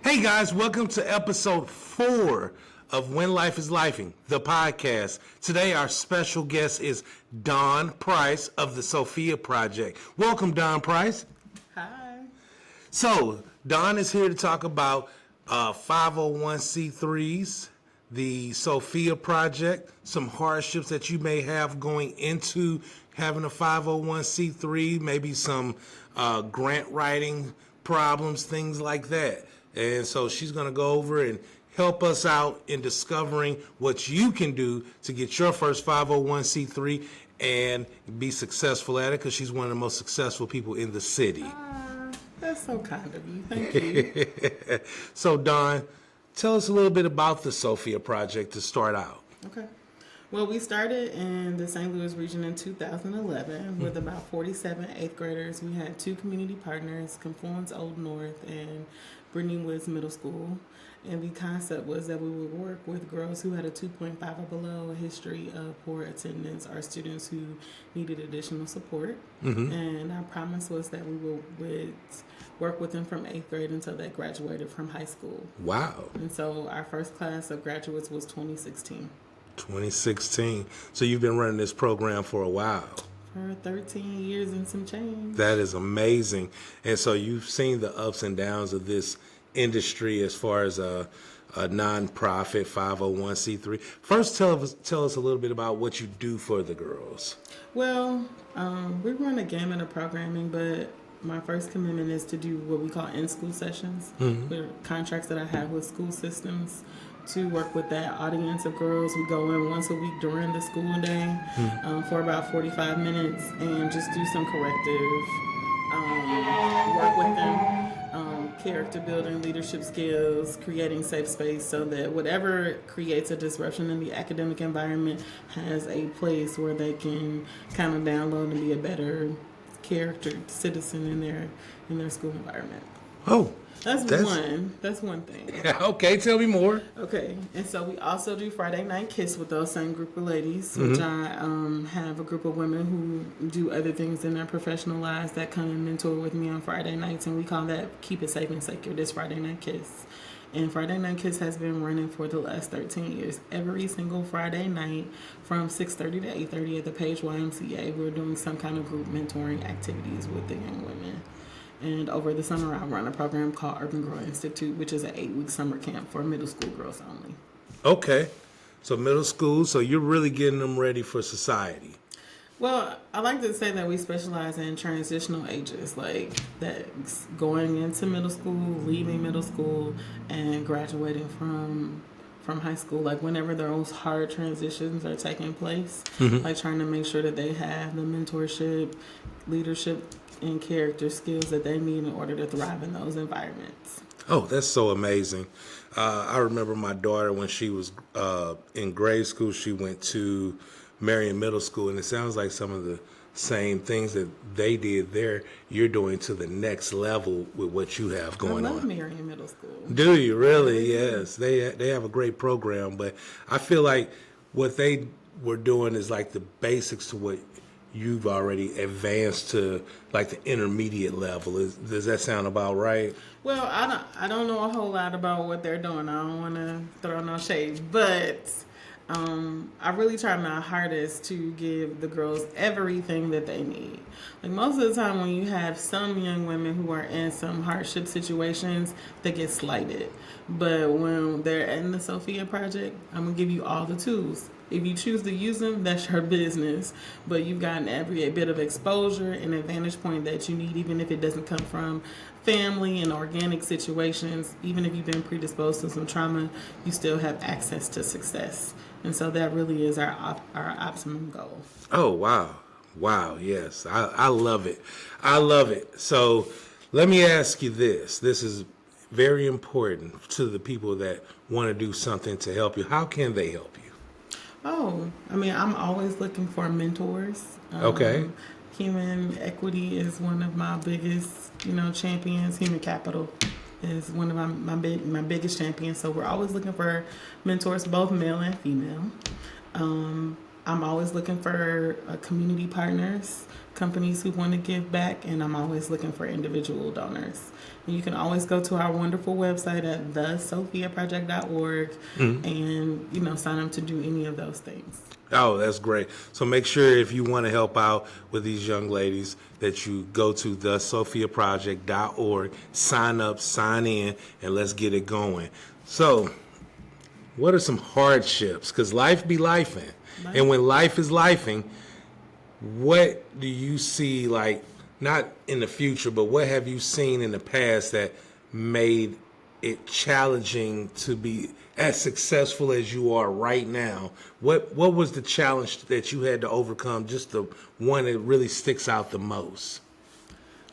Hey guys, welcome to episode 4 of When Life is Lifing, the podcast. Today our special guest is Dawn Price of the Sophia Project. Welcome, Dawn Price. Hi. So, Dawn is here to talk about 501c3s, the Sophia Project, some hardships that you may have going into having a 501c3, maybe some grant writing problems, things like that. And so she's going to go over and help us out in discovering what you can do to get your first 501c3 and be successful at it, because she's one of the most successful people in the city. That's so kind of you. Thank you. So, Dawn, tell us a little bit about the Sophia Project to start out. Okay. Well, we started in the St. Louis region in 2011 with about 47 8th graders. We had 2 community partners, Confluence Old North and Brittany Woods Middle School. And the concept was that we would work with girls who had a 2.5 or below, a history of poor attendance, or students who needed additional support. Mm-hmm. And our promise was that we would work with them from 8th grade until they graduated from high school. Wow. And so our first class of graduates was 2016. 2016. So you've been running this program for a while. For 13 years and some change. That is amazing. And so you've seen the ups and downs of this industry as far as a nonprofit 501c3. First, tell us a little bit about what you do for the girls. Well, we run a gamut of programming, but my first commitment is to do what we call in-school sessions. Mm-hmm. With contracts that I have with school systems to work with that audience of girls. We go in once a week during the school day for about 45 minutes and just do some corrective work with them, character building, leadership skills, creating safe space so that whatever creates a disruption in the academic environment has a place where they can kind of download and be a better character citizen in their school environment. Oh, That's one thing. Okay, tell me more. Okay, and so we also do Friday Night Kiss with those same group of ladies, which I have a group of women who do other things in their professional lives that come and mentor with me on Friday nights, and we call that Keep It Safe and Secure, this Friday Night Kiss. And Friday Night Kiss has been running for the last 13 years. Every single Friday night from 6:30 to 8:30 at the Page YMCA, we're doing some kind of group mentoring activities with the young women. And over the summer, I run a program called Urban Girl Institute, which is an 8-week summer camp for middle school girls only. Okay. So middle school, so you're really getting them ready for society. Well, I like to say that we specialize in transitional ages, like that's going into middle school, leaving middle school, and graduating from high school. Like whenever those hard transitions are taking place, like trying to make sure that they have the mentorship, leadership, and character skills that they need in order to thrive in those environments. Oh, that's so amazing. I remember my daughter when she was in grade school, she went to Marion Middle School, and it sounds like some of the same things that they did there, you're doing to the next level with what you have going on. I love Marion Middle School. Do you really? Yes. They have a great program, but I feel like what they were doing is like the basics to what you've already advanced to, like the intermediate level. Does that sound about right? Well, I don't know a whole lot about what they're doing. I don't want to throw no shade, but I really try my hardest to give the girls everything that they need. Like most of the time when you have some young women who are in some hardship situations, they get slighted. But when they're in the Sophia Project, I'm going to give you all the tools. If you choose to use them, that's your business. But you've gotten every bit of exposure and advantage point that you need, even if it doesn't come from family and organic situations. Even if you've been predisposed to some trauma, you still have access to success. And so that really is our optimum goal. Oh, wow. Wow, yes. I love it. I love it. So let me ask you this. This is very important to the people that want to do something to help you. How can they help you? Oh, I mean, I'm always looking for mentors. Okay. Human equity is one of my biggest, champions. Human capital is one of my biggest champions. So we're always looking for mentors, both male and female. I'm always looking for community partners, companies who want to give back, and I'm always looking for individual donors. And you can always go to our wonderful website at thesophiaproject.org and sign up to do any of those things. Oh, that's great. So make sure if you want to help out with these young ladies that you go to thesophiaproject.org, sign up, sign in, and let's get it going. So what are some hardships? Because life be lifing. And when life is lifing, what do you see, like, not in the future, but what have you seen in the past that made it challenging to be as successful as you are right now? What was the challenge that you had to overcome, just the one that really sticks out the most?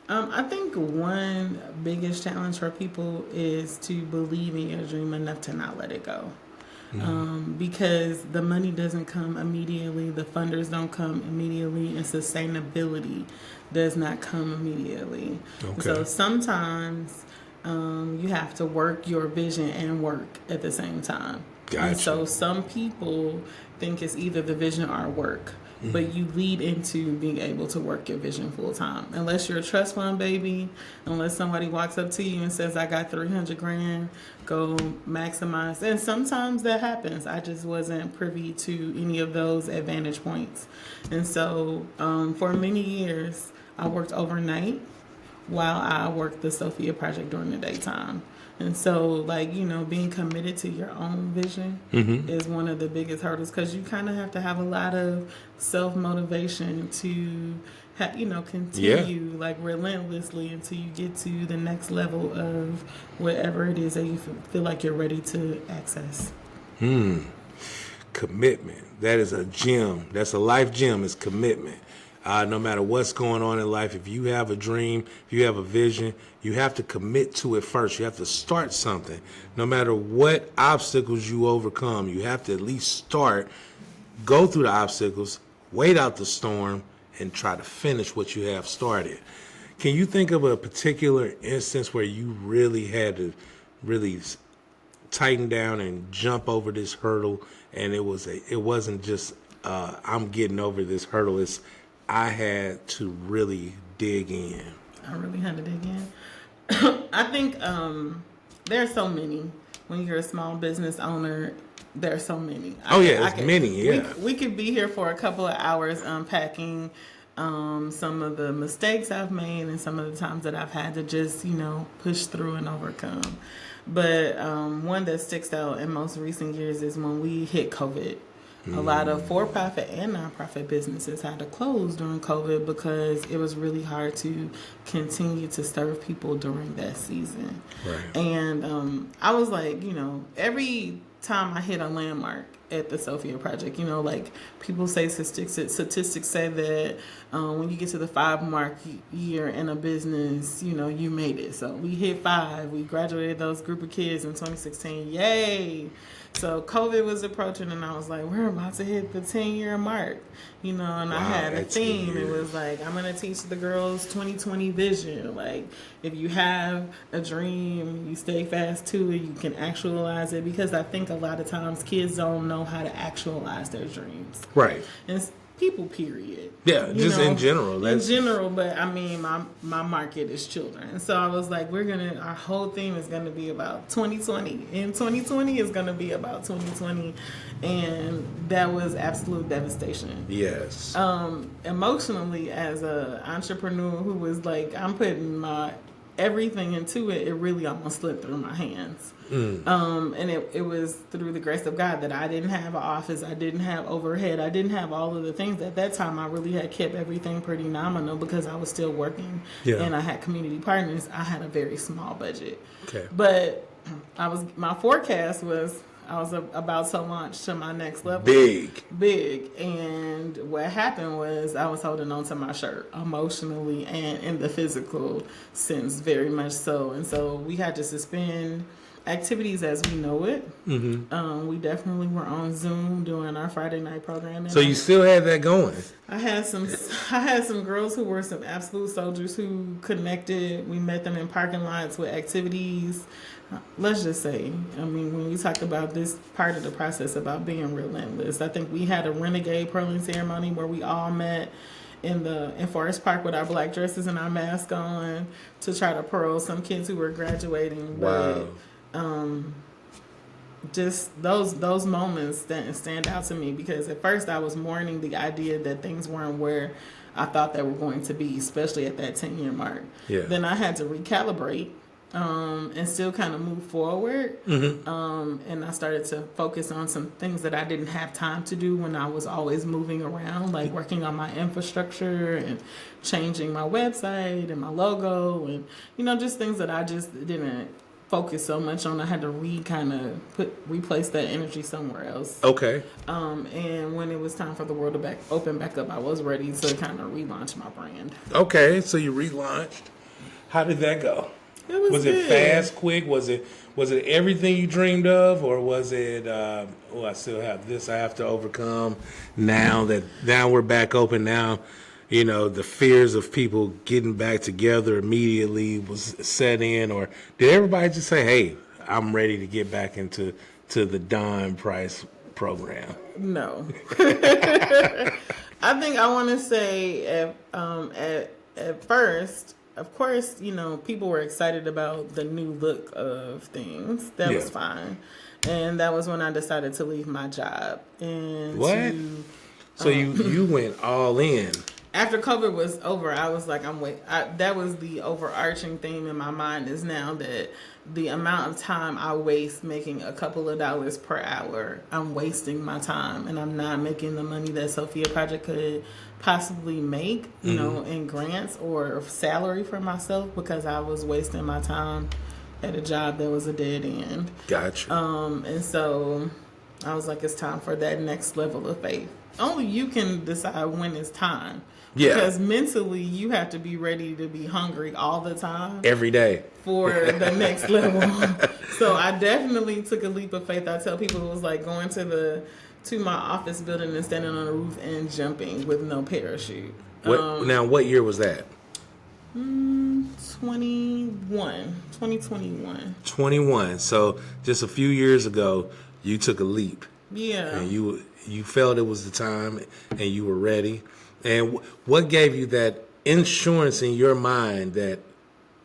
I think one biggest challenge for people is to believe in your dream enough to not let it go. Because the money doesn't come immediately, the funders don't come immediately, and sustainability does not come immediately. Okay. So sometimes you have to work your vision and work at the same time. Gotcha. And so some people think it's either the vision or work. But you lead into being able to work your vision full time. Unless you're a trust fund baby, unless somebody walks up to you and says, I got $300,000, go maximize. And sometimes that happens. I just wasn't privy to any of those advantage points. And so for many years, I worked overnight while I worked the Sophia project during the daytime. And so, being committed to your own vision is one of the biggest hurdles, because you kind of have to have a lot of self-motivation to, continue relentlessly until you get to the next level of whatever it is that you feel like you're ready to access. Commitment. That is a gem. That's a life gem, is commitment. No matter what's going on in life, if you have a dream, if you have a vision, you have to commit to it first. You have to start something. No matter what obstacles you overcome, you have to at least start, go through the obstacles, wait out the storm, and try to finish what you have started. Can you think of a particular instance where you really had to really tighten down and jump over this hurdle, and it wasn't just I'm getting over this hurdle, it's I had to really dig in. I really had to dig in. I think there are so many. When you're a small business owner, there are so many. Many. We could be here for a couple of hours unpacking some of the mistakes I've made and some of the times that I've had to just, push through and overcome. But one that sticks out in most recent years is when we hit COVID. A lot of for-profit and nonprofit businesses had to close during COVID because it was really hard to continue to serve people during that season. Right. And I was like, every time I hit a landmark at the Sophia project, people say statistics say that when you get to the 5 mark year in a business, you made it. So we hit 5. We graduated those group of kids in 2016. Yay! So COVID was approaching, and I was like, we're about to hit the 10-year mark, and I had a theme. It was like, I'm going to teach the girls 2020 vision. Like, if you have a dream, you stay fast to it, you can actualize it, because I think a lot of times kids don't know how to actualize their dreams. Right. And it's people, period. Yeah, just in general. In general, but I mean, my market is children. And so I was like, our whole theme is going to be about 2020. And 2020 is going to be about 2020. And that was absolute devastation. Yes. Emotionally, as an entrepreneur who was like, I'm putting my everything into it, it really almost slipped through my hands. And it was through the grace of God that I didn't have an office, I didn't have overhead, I didn't have all of the things. At that time, I really had kept everything pretty nominal because I was still working, and I had community partners. I had a very small budget. Okay. But my forecast was I was about to launch to my next level. Big. And what happened was I was holding on to my shirt emotionally and in the physical sense, very much so. And so we had to suspend activities as we know it. We definitely were on Zoom doing our Friday night programming. So you still had that going? I had some girls who were some absolute soldiers who connected. We met them in parking lots with activities. Let's just say, I mean, when we talk about this part of the process about being relentless, I think we had a renegade pearling ceremony where we all met in Forest Park with our black dresses and our mask on to try to pearl some kids who were graduating. Wow. But, just those moments that stand out to me, because at first I was mourning the idea that things weren't where I thought they were going to be, especially at that 10-year mark. Yeah. Then I had to recalibrate and still kind of move forward. And I started to focus on some things that I didn't have time to do when I was always moving around, like working on my infrastructure and changing my website and my logo and, just things that I just didn't focus so much on. I had to replace that energy somewhere else. Okay. And when it was time for the world to open back up, I was ready to kind of relaunch my brand. Okay, so you relaunched. How did that go? It was it fast, quick? Was it everything you dreamed of, or was it? I still have this I have to overcome. Now we're back open. Now, the fears of people getting back together immediately was set in, or did everybody just say, "Hey, I'm ready to get back into the Don Price program"? No. I think I want to say at first, of course, people were excited about the new look of things. That was fine. And that was when I decided to leave my job. And what? So you went all in. After COVID was over, I was like, that was the overarching theme in my mind is now that the amount of time I waste making a couple of dollars per hour, I'm wasting my time, and I'm not making the money that Sophia Project could possibly make, in grants or salary for myself, because I was wasting my time at a job that was a dead end. Gotcha. And so I was like, it's time for that next level of faith. Only you can decide when it's time. Yeah. Because mentally, you have to be ready to be hungry all the time. Every day. For the next level. So I definitely took a leap of faith. I tell people it was like going to my office building and standing on the roof and jumping with no parachute. Now, what year was that? 2021. 21. So just a few years ago, you took a leap. Yeah. And you felt it was the time, and you were ready. And what gave you that insurance in your mind that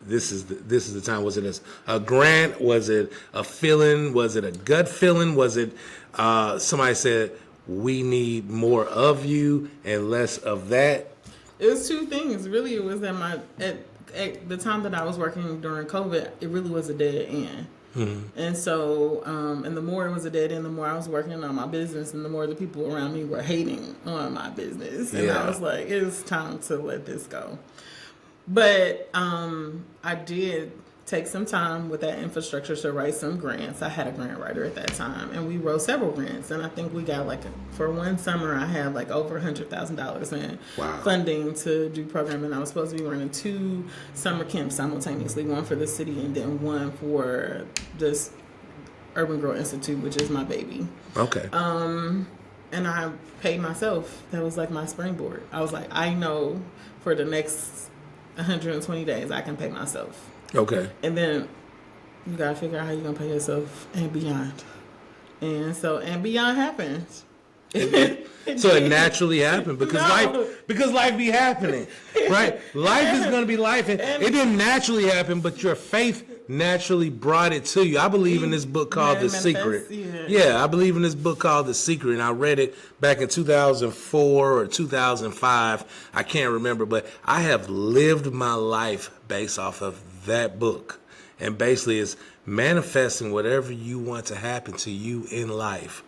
this is the time? Was it a grant? Was it a feeling? Was it a gut feeling? Was it somebody said, we need more of you and less of that? It was two things. Really, it was at the time that I was working during COVID, it really was a dead end. And so, and the more it was a dead end, the more I was working on my business, and the more the people around me were hating on my business. And I was like, it's time to let this go. But I did take some time with that infrastructure to write some grants. I had a grant writer at that time, and we wrote several grants. And I think we got for one summer, I had over $100,000 in funding to do programming. I was supposed to be running 2 summer camps simultaneously, one for the city and then one for this Urban Growth Institute, which is my baby. Okay. And I paid myself. That was my springboard. I was like, I know for the next 120 days I can pay myself. Okay. And then you gotta figure out how you're gonna pay yourself and beyond. And beyond happened. So it naturally happened because life be happening, right? Life is gonna be life, and it didn't naturally happen, but your faith naturally brought it to you. I believe in this book called The Secret. Yeah, I believe in this book called The Secret, and I read it back in 2004 or 2005. I can't remember, but I have lived my life based off of that book, and basically it's manifesting whatever you want to happen to you in life,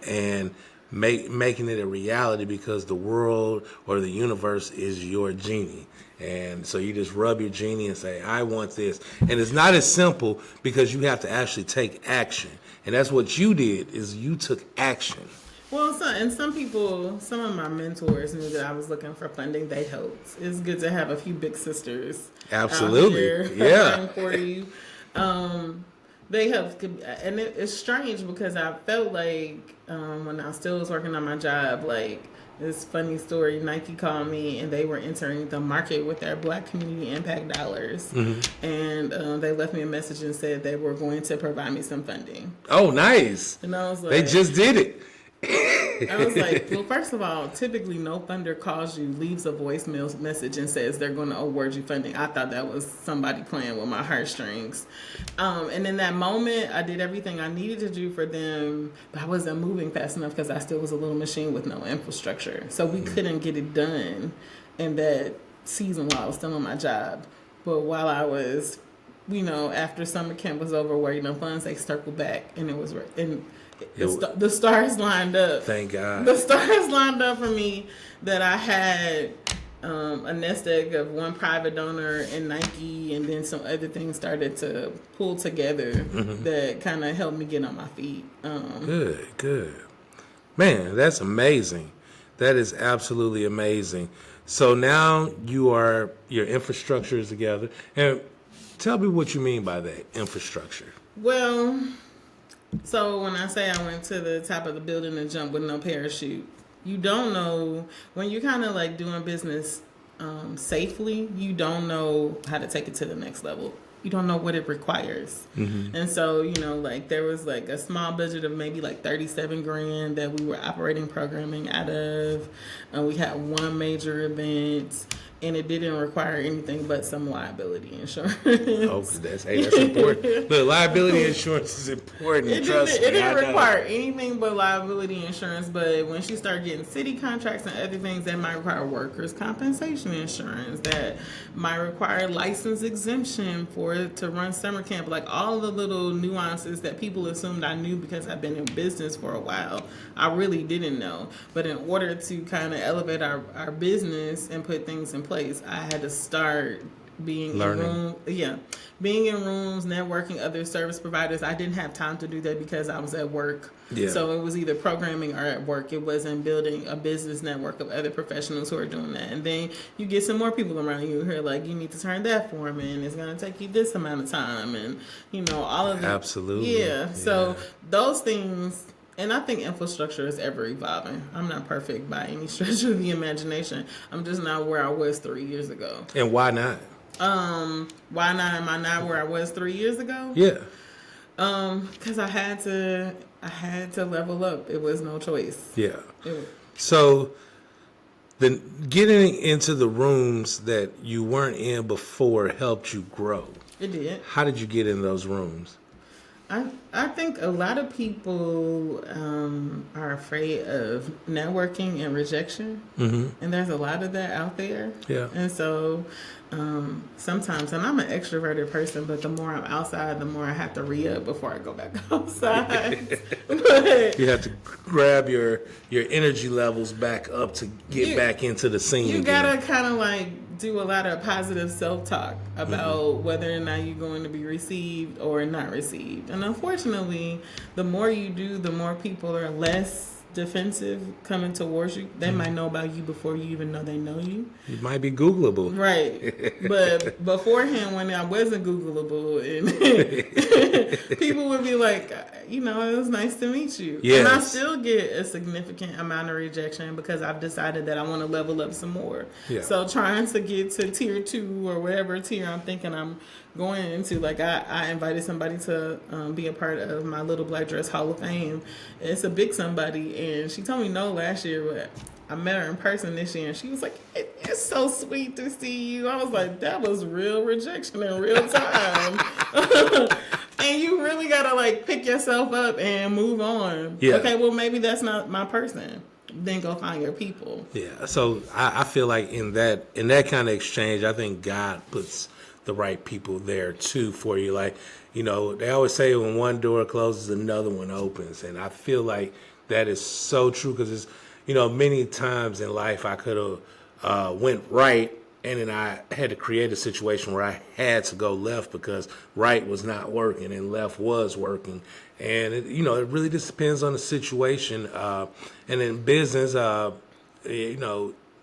and making it a reality, because the world or the universe is your genie. And so you just rub your genie and say, I want this. And it's not as simple, because you have to actually take action. And that's what you did, is you took action. Well, some people, some of my mentors knew that I was looking for funding. They helped. It's good to have a few big sisters. Absolutely. Out here Yeah. for you. They helped, and it's strange because I felt like when I still was working on my job, like this funny story. Nike called me and they were entering the market with their Black Community Impact dollars, and they left me a message and said they were going to provide me some funding. Oh, nice! And I was like, they just did it. I was like, well, first of all, typically no funder calls you, leaves a voicemail message, and says they're going to award you funding. I thought that was somebody playing with my heartstrings. And in that moment, I did everything I needed to do for them, but I wasn't moving fast enough because I still was a little machine with no infrastructure. So we couldn't get it done in that season while I was still on my job. But while I was, after summer camp was over, waiting on funds, they circled back, and it was the stars lined up. Thank God. The stars lined up for me that I had a nest egg of one private donor and Nike, and then some other things started to pull together that kind of helped me get on my feet. Good. Man, that's amazing. That is absolutely amazing. So now your infrastructure is together. And tell me what you mean by that, infrastructure. Well, so when I say I went to the top of the building and jumped with no parachute, you don't know, when you're kind of like doing business safely, you don't know how to take it to the next level. You don't know what it requires. And so, like there was like a small budget of maybe like 37 grand that we were operating programming out of. And we had one major event, and it didn't require anything but some liability insurance. Oh, that's important. The liability insurance is important. It didn't require anything but liability insurance, but once you start getting city contracts and other things, that might require workers' compensation insurance, that might require license exemption for it to run summer camp, like all the little nuances that people assumed I knew because I've been in business for a while. I really didn't know. But in order to kind of elevate our business and put things in place, I had to start being being in rooms, networking other service providers. I didn't have time to do that because I was at work. Yeah. So it was either programming or at work. It wasn't building a business network of other professionals who are doing that. And then you get some more people around you who are like, you need to turn that form in. It's going to take you this amount of time. And, all of that. Absolutely. Yeah. So those things. And I think infrastructure is ever evolving. I'm not perfect by any stretch of the imagination. I'm just not where I was 3 years ago. And why not? Why not? Am I not where I was 3 years ago? Yeah. Because I had to level up. It was no choice. Yeah. So, getting into the rooms that you weren't in before helped you grow. It did. How did you get in those rooms? I think a lot of people are afraid of networking and rejection, and there's a lot of that out there. Yeah. And so sometimes, and I'm an extroverted person, but the more I'm outside, the more I have to re-up before I go back outside. But you have to grab your energy levels back up to get back into the scene. You gotta kind of like do a lot of positive self-talk about whether or not you're going to be received or not received. And unfortunately, the more you do, the more people are less defensive coming towards you. They might know about you before you even know they know you. You might be Googleable. Right. But beforehand, when I wasn't Googleable, and people would be like, it was nice to meet you. Yes. And I still get a significant amount of rejection because I've decided that I want to level up some more. Yeah. So trying to get to tier 2 or whatever tier I'm thinking I'm going into, like I invited somebody to be a part of my Little Black Dress Hall of Fame. It's a big somebody, and she told me no last year, but I met her in person this year, and she was like, "It's so sweet to see you." I was like, that was real rejection in real time. And you really gotta like pick yourself up and move on. Yeah. Okay, well maybe that's not my person. Then go find your people. Yeah. So I feel like in that kind of exchange, I think God puts the right people there too for you. Like, they always say when one door closes, another one opens. And I feel like that is so true because it's, many times in life I could have went right, and then I had to create a situation where I had to go left because right was not working and left was working. And, it really just depends on the situation. And in business,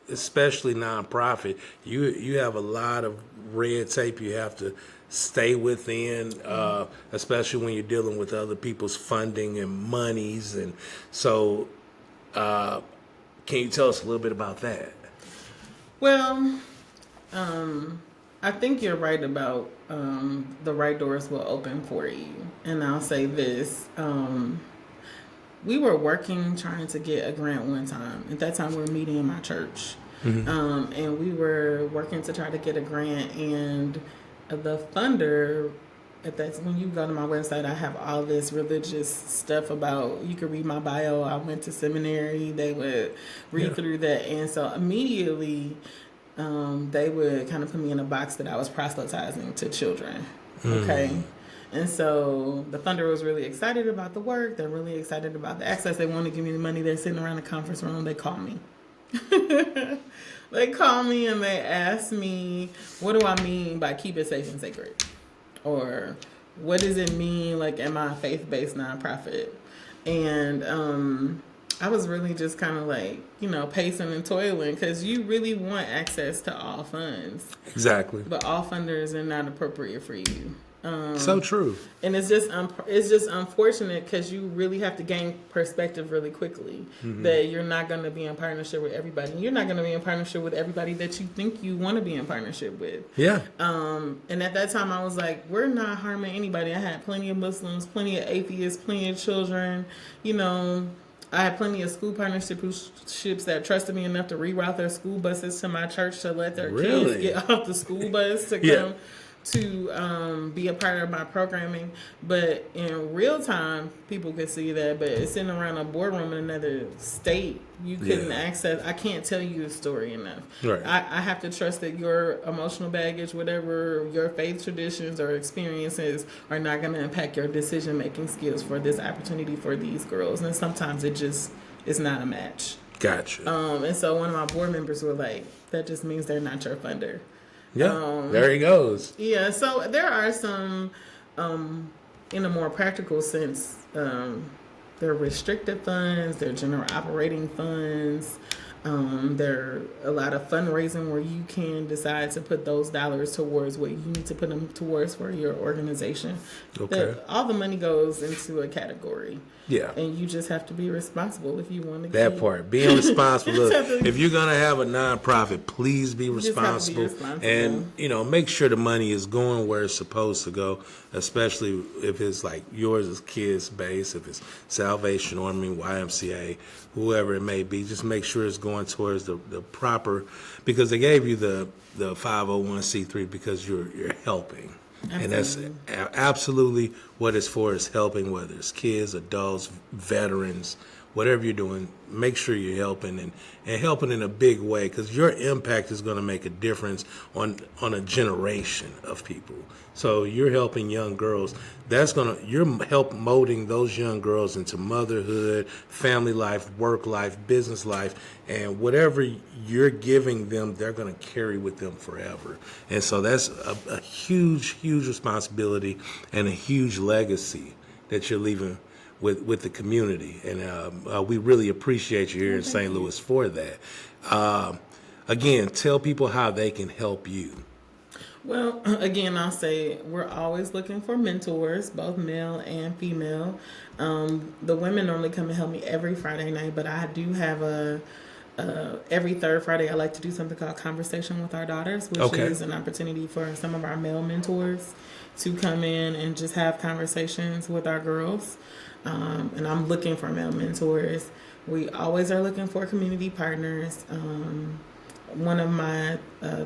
especially nonprofit, you have a lot of red tape you have to stay within, especially when you're dealing with other people's funding and monies. And so, can you tell us a little bit about that? Well, I think you're right about the right doors will open for you. And I'll say this. We were working, trying to get a grant one time. At that time, we were meeting in my church. And we were working to try to get a grant. And the funder, when you go to my website, I have all this religious stuff about, you can read my bio. I went to seminary. They would read through that. And so immediately, they would kind of put me in a box that I was proselytizing to children. Okay. And so the funder was really excited about the work. They're really excited about the access. They want to give me the money. They're sitting around the conference room. They call me. They call me and they ask me, what do I mean by keep it safe and sacred? Or what does it mean, like, am I a faith-based nonprofit? And I was really just kind of like, pacing and toiling, because you really want access to all funds. Exactly. But all funders are not appropriate for you. So true. And it's just unfortunate, because you really have to gain perspective really quickly that you're not going to be in partnership with everybody. You're not going to be in partnership with everybody that you think you want to be in partnership with. Yeah. And at that time I was like, we're not harming anybody. I had plenty of Muslims, plenty of atheists, plenty of children. I had plenty of school partnerships that trusted me enough to reroute their school buses to my church to let their kids get off the school bus to come to be a part of my programming. But in real time, people could see that. But sitting around a boardroom in another state, you couldn't access. I can't tell you the story enough. Right. I have to trust that your emotional baggage, whatever your faith traditions or experiences, are not going to impact your decision-making skills for this opportunity for these girls. And sometimes it just is not a match. Gotcha. And so one of my board members were like, that just means they're not your funder. Yeah, there he goes. Yeah, so there are some, in a more practical sense, they're restricted funds, they're general operating funds. There are a lot of fundraising where you can decide to put those dollars towards what you need to put them towards for your organization. Okay. All the money goes into a category. Yeah. And you just have to be responsible if you want to that part. Being responsible. Look, if you're going to have a nonprofit, please be responsible. And, make sure the money is going where it's supposed to go, especially if it's like yours is kids based, if it's Salvation Army, YMCA, whoever it may be. Just make sure it's going towards the proper, because they gave you the 501c3 because you're helping. Absolutely. And that's absolutely what it's for, is helping, whether it's kids, adults, veterans, whatever you're doing. Make sure you're helping, and helping in a big way, because your impact is going to make a difference on a generation of people. So you're helping young girls. You're help molding those young girls into motherhood, family life, work life, business life, and whatever you're giving them, they're going to carry with them forever. And so that's a huge, huge responsibility and a huge legacy that you're leaving with the community. And we really appreciate you here in St. Louis for that. Again, tell people how they can help you. Well, again, I'll say we're always looking for mentors, both male and female. The women normally come and help me every Friday night, but I do have every third Friday I like to do something called Conversation with Our Daughters, which is an opportunity for some of our male mentors to come in and just have conversations with our girls. And I'm looking for male mentors. We always are looking for community partners. One of my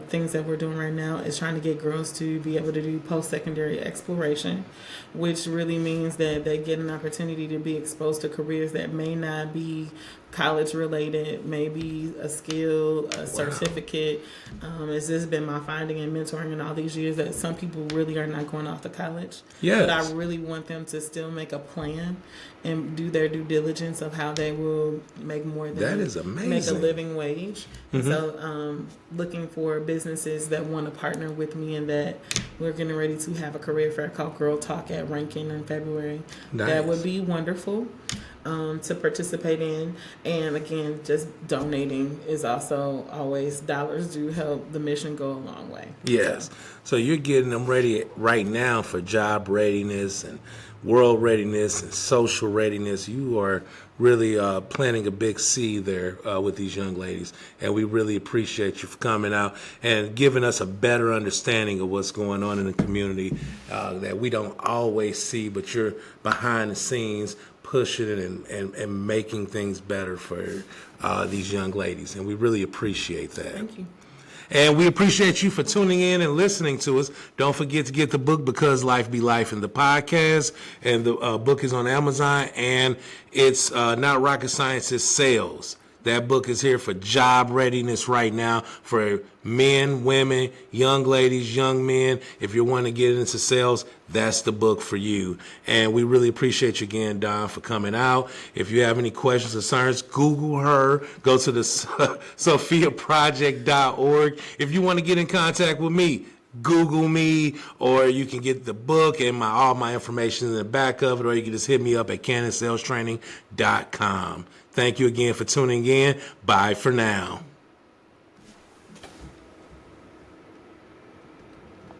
things that we're doing right now is trying to get girls to be able to do post-secondary exploration, which really means that they get an opportunity to be exposed to careers that may not be college related, maybe a skill, a certificate. It's just been my finding and mentoring in all these years that some people really are not going off to college. Yes. But I really want them to still make a plan and do their due diligence of how they will make more than that is amazing. Make a living wage. Mm-hmm. So looking for businesses that want to partner with me, and that we're getting ready to have a career fair called Girl Talk at Rankin in February. Nice. That would be wonderful. to participate in. And again, just donating is also always, dollars do help the mission go a long way. Yes. So you're getting them ready right now for job readiness and world readiness and social readiness. You are really planting a big seed there with these young ladies. And we really appreciate you for coming out and giving us a better understanding of what's going on in the community that we don't always see, but you're behind the scenes pushing it and making things better for these young ladies. And we really appreciate that. Thank you. And we appreciate you for tuning in and listening to us. Don't forget to get the book, Because Life Be Life, in the podcast. And the book is on Amazon. And it's not rocket science, it's sales. That book is here for job readiness right now for men, women, young ladies, young men. If you're wanting to get into sales, that's the book for you. And we really appreciate you again, Don, for coming out. If you have any questions, concerns, Google her. Go to the sophiaproject.org. If you want to get in contact with me, Google me, or you can get the book and all my information in the back of it, or you can just hit me up at cannonsalestraining.com. Thank you again for tuning in. Bye for now.